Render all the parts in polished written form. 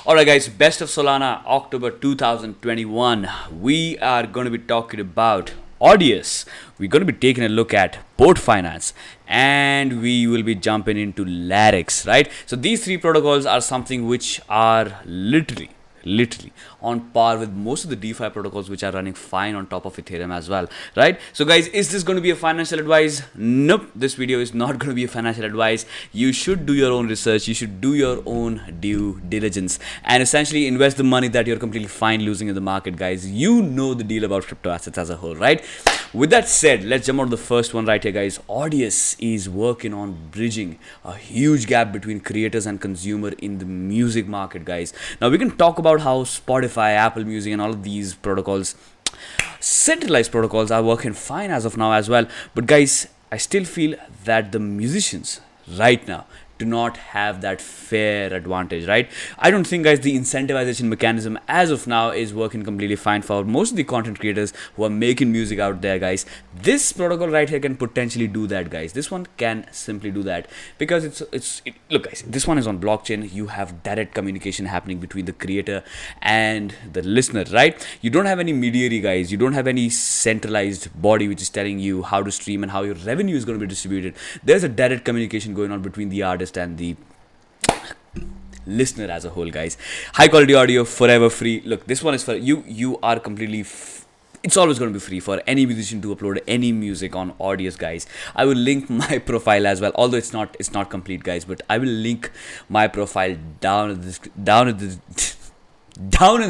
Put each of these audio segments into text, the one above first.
Alright guys, best of Solana, October 2021. We are going to be talking about Audius. We're going to be taking a look at port finance, and we will be jumping into Larix, right? So these three protocols are something which are literally on par with most of the DeFi protocols which are running fine on top of Ethereum as well, right? So guys, is this going to be a financial advice? Nope, this video is not going to be a financial advice. You should do your own research, you should do your own due diligence, and essentially invest the money that you're completely fine losing in the market, guys. You know the deal about crypto assets as a whole, right? With that said, let's jump on to the first one right here, guys. Audius is working on bridging a huge gap between creators and consumer in the music market, guys. Now we can talk about how Spotify, Apple Music, and all of these protocols, centralized protocols, are working fine as of now as well. But guys, I still feel that the musicians right now do not have that fair advantage, right? I don't think, guys, the incentivization mechanism as of now is working completely fine for most of the content creators who are making music out there, guys. This protocol right here can potentially do that, guys. This one can simply do that because look, guys, this one is on blockchain. You have direct communication happening between the creator and the listener, right? You don't have any mediary, guys. You don't have any centralized body which is telling you how to stream and how your revenue is going to be distributed. There's a direct communication going on between the artist and the listener as a whole, guys. High quality audio, forever free. Look, this one is for you. You are completely it's always going to be free for any musician to upload any music on Audius, guys. I will link my profile as well, although it's not complete, guys, but I will link my profile down in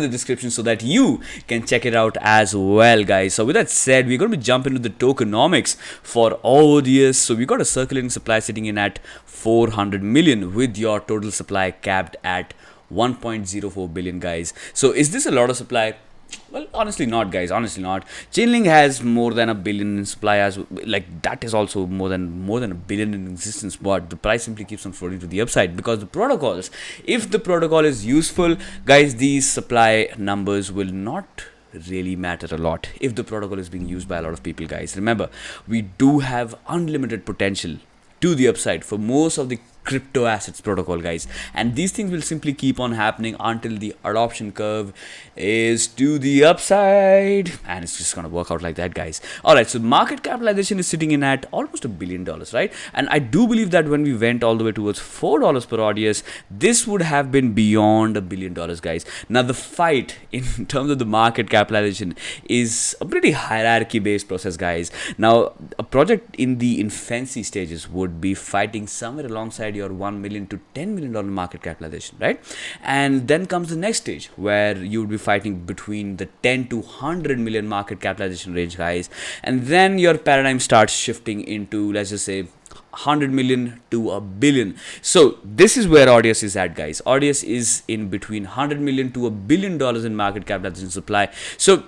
the description so that you can check it out as well, guys. So with that said, we're going to be jumping into the tokenomics for Audius. So we got a circulating supply sitting in at 400 million with your total supply capped at 1.04 billion, guys. So is this a lot of supply? Well, honestly not, guys. Honestly not. Chainlink has more than a billion in supply, as like that is also more than a billion in existence, but the price simply keeps on floating to the upside because the protocols, if the protocol is useful, guys, these supply numbers will not really matter a lot if the protocol is being used by a lot of people, guys. Remember, we do have unlimited potential to the upside for most of the crypto assets protocol, guys, and these things will simply keep on happening until the adoption curve is to the upside, and it's just gonna work out like that, guys. All right, so market capitalization is sitting in at almost $1 billion, right? And I do believe that when we went all the way towards $4 per Audius, this would have been beyond $1 billion, guys. Now the fight in terms of the market capitalization is a pretty hierarchy based process, guys. Now a project in the infancy stages would be fighting somewhere alongside your $1 million to $10 million market capitalization, right? And then comes the next stage where you would be fighting between the 10 to 100 million market capitalization range, guys. And then your paradigm starts shifting into, let's just say, 100 million to $1 billion. So this is where Audius is at, guys. Audius is in between 100 million to $1 billion in market capitalization supply. So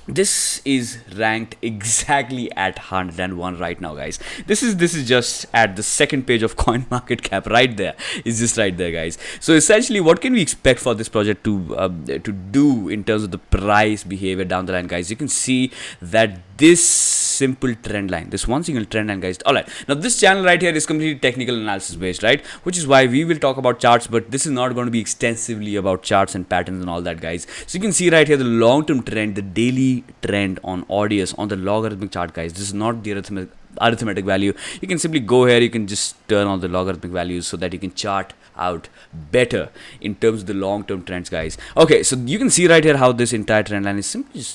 this is ranked exactly at 101 right now, guys. This is just at the second page of CoinMarketCap right there. It's just right there, guys. So essentially, what can we expect for this project to do in terms of the price behavior down the line, guys? You can see that this simple trend line, this one single trend line, guys. All right, now this channel right here is completely technical analysis based, right? Which is why we will talk about charts, but this is not going to be extensively about charts and patterns and all that, guys. So you can see right here the long-term trend, the daily trend on Audius on the logarithmic chart, guys. This is not the arithmetic value. You can simply go here, you can just turn on the logarithmic values so that you can chart out better in terms of the long-term trends, guys. Okay, so you can see right here how this entire trend line is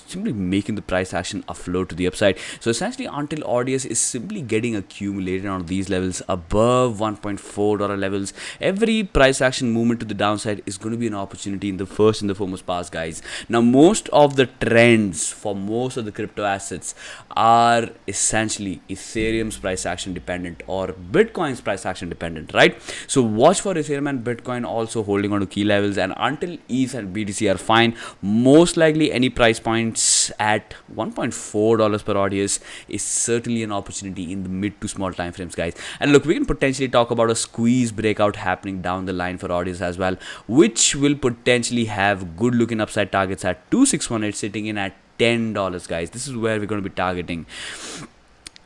simply making the price action afloat to the upside. So essentially, until Audius is simply getting accumulated on these levels above $1.4 levels, every price action movement to the downside is going to be an opportunity in the first and the foremost pass, guys. Now most of the trends for most of the crypto assets are essentially Ethereum's price action dependent or Bitcoin's price action dependent, right? So watch for Ethereum and Bitcoin also holding on to key levels, and until ETH and BTC are fine, most likely any price points at $1.4 per Audius is certainly an opportunity in the mid to small time frames, guys. And look, we can potentially talk about a squeeze breakout happening down the line for Audius as well, which will potentially have good looking upside targets at 2618 sitting in at $10, guys. This is where we're going to be targeting.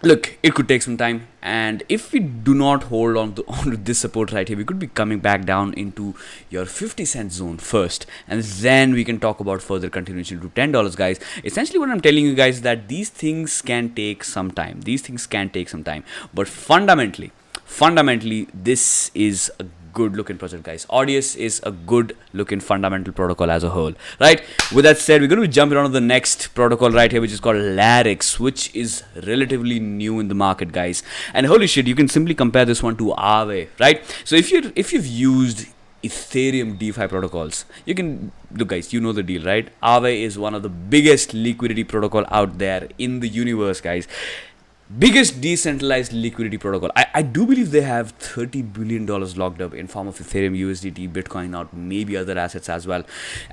Look, it could take some time, and if we do not hold on to, on to this support right here, we could be coming back down into your 50 cent zone first, and then we can talk about further continuation to $10, guys. Essentially what I'm telling you guys is that these things can take some time, but fundamentally this is a good looking project, guys. Audius is a good looking fundamental protocol as a whole, right? With that said, we're going to be jumping on to the next protocol right here, which is called Larix, which is relatively new in the market, guys. And holy shit, you can simply compare this one to Aave, right? So if you've used Ethereum DeFi protocols, you can look, guys, you know the deal, right? Aave is one of the biggest liquidity protocol out there in the universe, guys. Biggest decentralized liquidity protocol. I do believe they have $30 billion locked up in form of Ethereum, USDT, Bitcoin, or maybe other assets as well.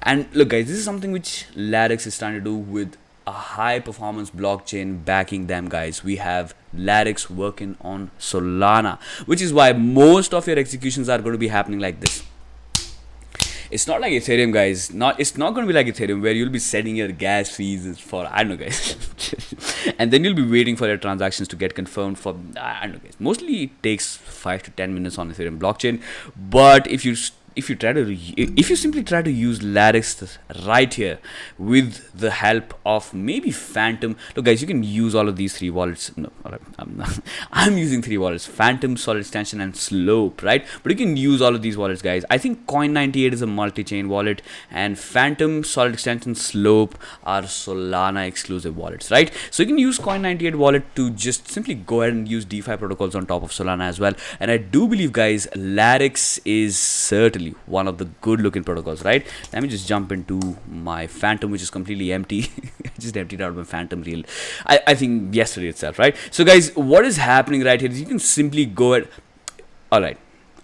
And look, guys, this is something which Larix is trying to do with a high performance blockchain backing them, guys. We have Larix working on Solana, which is why most of your executions are going to be happening like this. It's not like Ethereum, guys. It's not going to be like Ethereum where you'll be setting your gas fees for, I don't know, guys. And then you'll be waiting for your transactions to get confirmed for, I don't know, guys. Mostly it takes 5 to 10 minutes on Ethereum blockchain. But if you simply try to use Larix right here with the help of maybe Phantom. Look, guys, you can use all of these three wallets. No, I'm using three wallets: Phantom, Solid Extension, and Slope, right? But you can use all of these wallets, guys. I think Coin98 is a multi-chain wallet, and Phantom, Solid Extension, Slope are Solana exclusive wallets, right? So you can use Coin98 wallet to just simply go ahead and use DeFi protocols on top of Solana as well. And I do believe, guys, Larix is certainly one of the good looking protocols, right? Let me just jump into my Phantom, which is completely empty. I just emptied out my Phantom reel, I think yesterday itself, right? So guys, what is happening right here is you can simply go ahead. All right,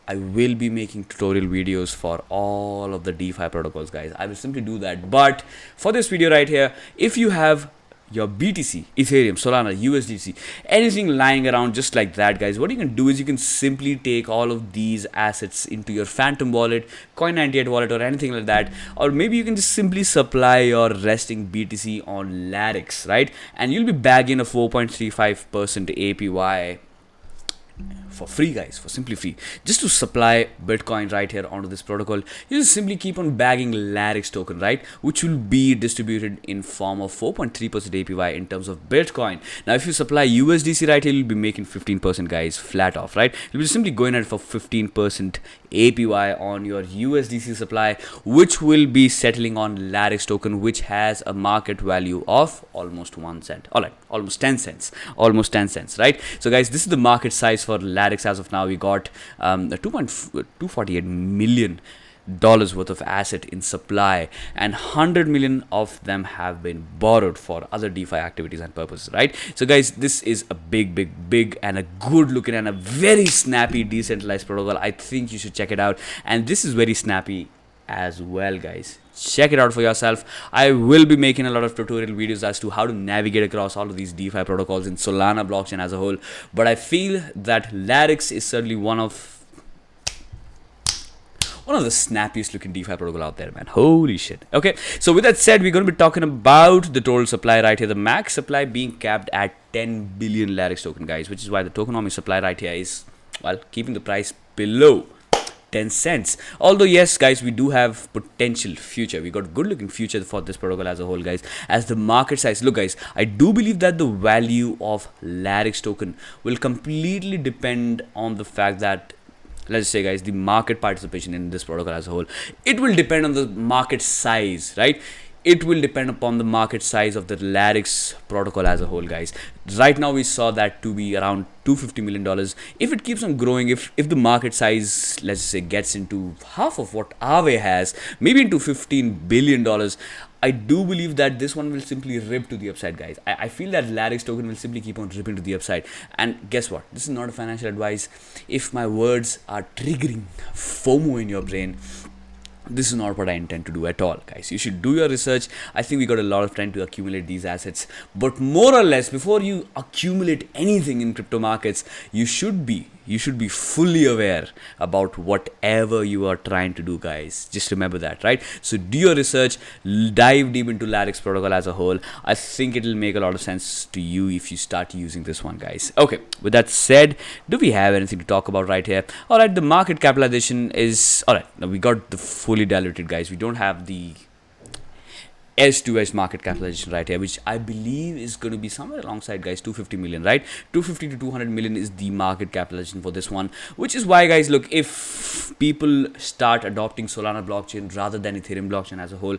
I will be making tutorial videos for all of the DeFi protocols, guys. I will simply do that. But for this video right here, if you have your BTC, Ethereum, Solana, USDC, anything lying around just like that, guys, what you can do is you can simply take all of these assets into your Phantom wallet, Coin98 wallet, or anything like that. Or maybe you can just simply supply your resting BTC on Larix, right? And you'll be bagging a 4.35% APY for free, guys, for simply free, just to supply Bitcoin right here onto this protocol. You just simply keep on bagging Larix token, right, which will be distributed in form of 4.3% APY in terms of Bitcoin. Now if you supply USDC right here, you'll be making 15%, guys, flat off, right? You'll be simply going at for 15% APY on your USDC supply, which will be settling on Larix token, which has a market value of almost 1 cent. All right, almost 10 cents, right? So guys, this is the market size for Larix as of now. We got $2.248 million worth of asset in supply, and 100 million of them have been borrowed for other DeFi activities and purposes, right? So guys, this is a big and a good looking and a very snappy decentralized protocol. I think you should check it out, and this is very snappy as well, guys. Check it out for yourself. I will be making a lot of tutorial videos as to how to navigate across all of these DeFi protocols in Solana blockchain as a whole, but I feel that Larix is certainly one of the snappiest looking DeFi protocol out there, man. Holy shit. Okay, so with that said, we're going to be talking about the total supply right here. The max supply being capped at 10 billion Larix token, guys, which is why the tokenomics supply right here is, well, keeping the price below 10 cents. Although yes, guys, we do have potential future. We got good looking future for this protocol as a whole, guys, as the market size. Look, guys, I do believe that the value of Larix token will completely depend on the fact that, let's say, guys, the market participation in this protocol as a whole. It will depend on the market size, right? It will depend upon the market size of the Larix protocol as a whole, guys. Right now we saw that to be around $250 million. If it keeps on growing, if the market size, let's say, gets into half of what Aave has, maybe into $15 billion, I do believe that this one will simply rip to the upside, guys. I feel that Larix token will simply keep on ripping to the upside. And guess what? This is not a financial advice. If my words are triggering FOMO in your brain, this is not what I intend to do at all, guys. You should do your research. I think we got a lot of time to accumulate these assets. But more or less, before you accumulate anything in crypto markets, you should be you should be fully aware about whatever you are trying to do, guys. Just remember that, right? So do your research, dive deep into Larix protocol as a whole. I think it will make a lot of sense to you if you start using this one, guys. Okay, with that said, do we have anything to talk about right here? All right, the market capitalization is all right. Now we got the fully diluted, guys. We don't have the S2S market capitalization right here, which I believe is going to be somewhere alongside, guys, 250 million, right? 250 to 200 million is the market capitalization for this one, which is why, guys, look, if people start adopting Solana blockchain rather than Ethereum blockchain as a whole,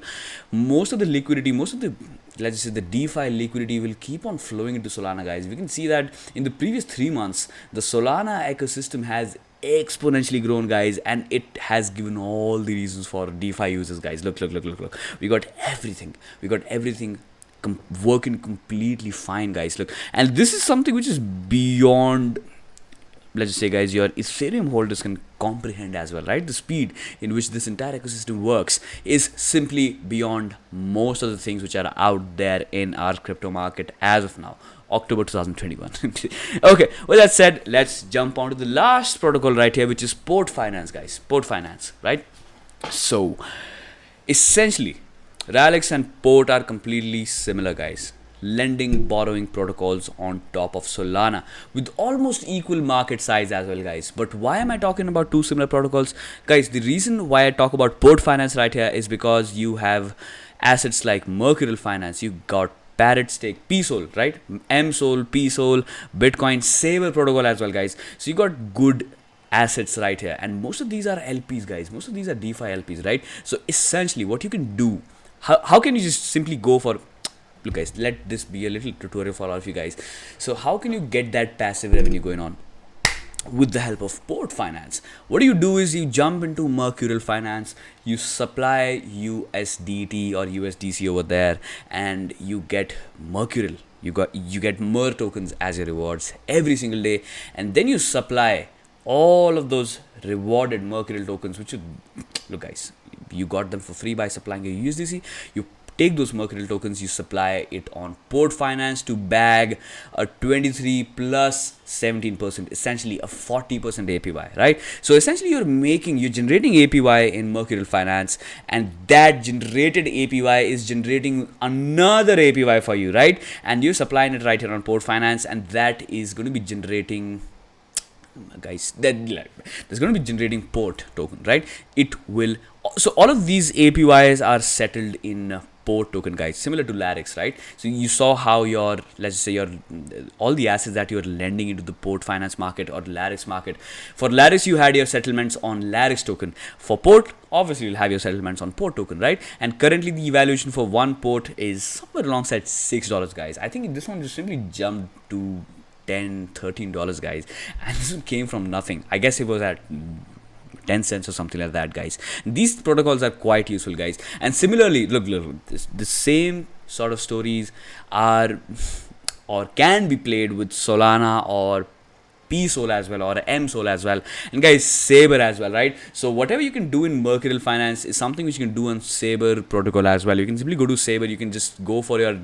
most of the liquidity, most of the, let's just say, the DeFi liquidity will keep on flowing into Solana, guys. We can see that in the previous 3 months, the Solana ecosystem has exponentially grown, guys, and it has given all the reasons for DeFi users, guys. Look, we got everything working completely fine, guys. Look, and this is something which is beyond, let's just say, guys, your Ethereum holders can comprehend as well, right? The speed in which this entire ecosystem works is simply beyond most of the things which are out there in our crypto market as of now, October 2021. Okay, with that said, let's jump on to the last protocol right here, which is port finance, guys. Port finance, right? So essentially, Larix and port are completely similar, guys. Lending, borrowing protocols on top of Solana with almost equal market size as well, guys. But why am I talking about two similar protocols, guys? The reason why I talk about port finance right here is because you have assets like Mercurial Finance, you got Parrot Stake, PSOL, right? MSOL, PSOL, Bitcoin, Saber protocol as well, guys. So you got good assets right here, and most of these are LPs, guys. Most of these are DeFi LPs, right? So essentially, what you can do, how can you just simply go for, look, guys, let this be a little tutorial for all of you guys. So how can you get that passive revenue going on? With the help of port finance. What do? Is you jump into Mercurial Finance, you supply USDT or USDC over there, and you get Mercurial. You get Mer tokens as your rewards every single day, and then you supply all of those rewarded Mercurial tokens, which you, look, guys, you got them for free by supplying your USDC. You take those Mercurial tokens, you supply it on port finance to bag a 23 plus 17%, essentially a 40% APY, right? So essentially you're generating APY in Mercurial Finance, and that generated APY is generating another APY for you, right? And you're supplying it right here on port finance, and that is going to be generating, guys, that there's going to be generating port token, right? It will, so all of these APYs are settled in port token, guys, similar to Larix, right? So you saw how your, let's say, your all the assets that you're lending into the port finance market or Larix market. For Larix, you had your settlements on Larix token. For port, obviously you'll have your settlements on port token, right? And currently the evaluation for one port is somewhere alongside $6, guys. I think this one just simply jumped to $10-13, guys, and this one came from nothing. I guess it was at 10 cents or something like that, guys. These protocols are quite useful, guys. And similarly, look, the same sort of stories are or can be played with Solana or PSOL as well, or MSOL as well, and guys, Saber as well, right? So whatever you can do in Mercurial Finance is something which you can do on Saber protocol as well. You can simply go to Saber, you can just go for your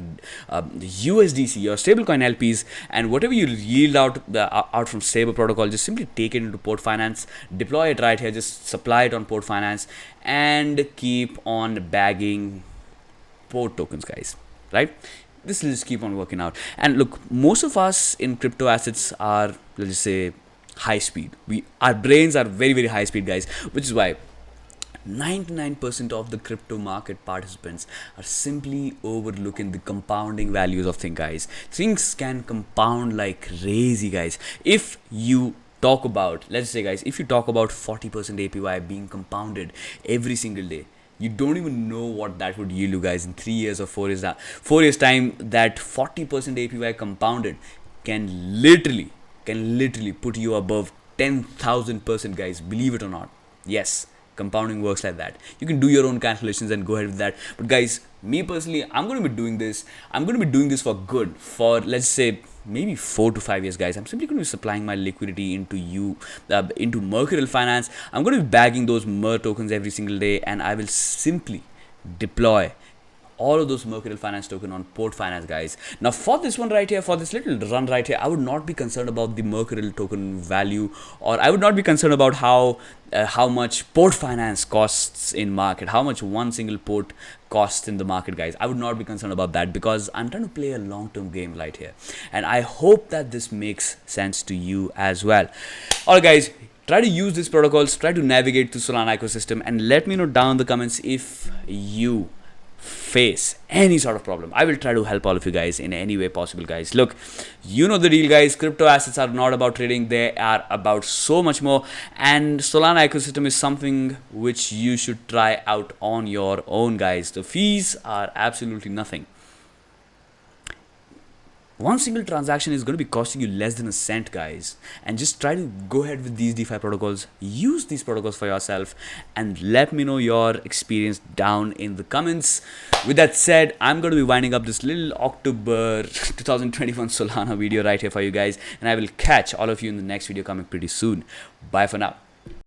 USDC, your stablecoin LPs, and whatever you yield out from Saber protocol, just simply take it into port finance, deploy it right here, just supply it on port finance, and keep on bagging port tokens, guys, right? This will just keep on working out. And look, most of us in crypto assets are, let's just say, high speed. Our brains are very, very high speed, guys, which is why 99% of the crypto market participants are simply overlooking the compounding values of things, guys. Things can compound like crazy, guys. If you talk about, let's say, guys, if you talk about 40% APY being compounded every single day, you don't even know what that would yield you, guys, in 3 years or 4 years. 4 years time, that 40% APY compounded can literally put you above 10,000%, guys. Believe it or not. Yes, compounding works like that. You can do your own calculations and go ahead with that. But guys, me personally, I'm going to be doing this. I'm going to be doing this for good, for, let's say, maybe 4 to 5 years, guys. I'm simply going to be supplying my liquidity into Mercurial Finance. I'm going to be bagging those Mer tokens every single day, and I will simply deploy all of those Mercurial Finance token on Port Finance, guys. Now for this one right here, for this little run right here, I would not be concerned about the Mercurial token value, or I would not be concerned about how much Port Finance costs in market, how much one single port costs in the market, guys. I would not be concerned about that, because I'm trying to play a long-term game right here, and I hope that this makes sense to you as well. Alright guys, try to use these protocols, try to navigate through Solana ecosystem, and let me know down in the comments if you face any sort of problem. I will try to help all of you guys in any way possible, guys. Look, you know the deal, guys. Crypto assets are not about trading, they are about so much more, and Solana ecosystem is something which you should try out on your own, guys. The fees are absolutely nothing. One single transaction is going to be costing you less than a cent, guys, and just try to go ahead with these DeFi protocols. Use these protocols for yourself and let me know your experience down in the comments. With that said, I'm going to be winding up this little October 2021 Solana video right here for you guys, and I will catch all of you in the next video coming pretty soon. Bye for now.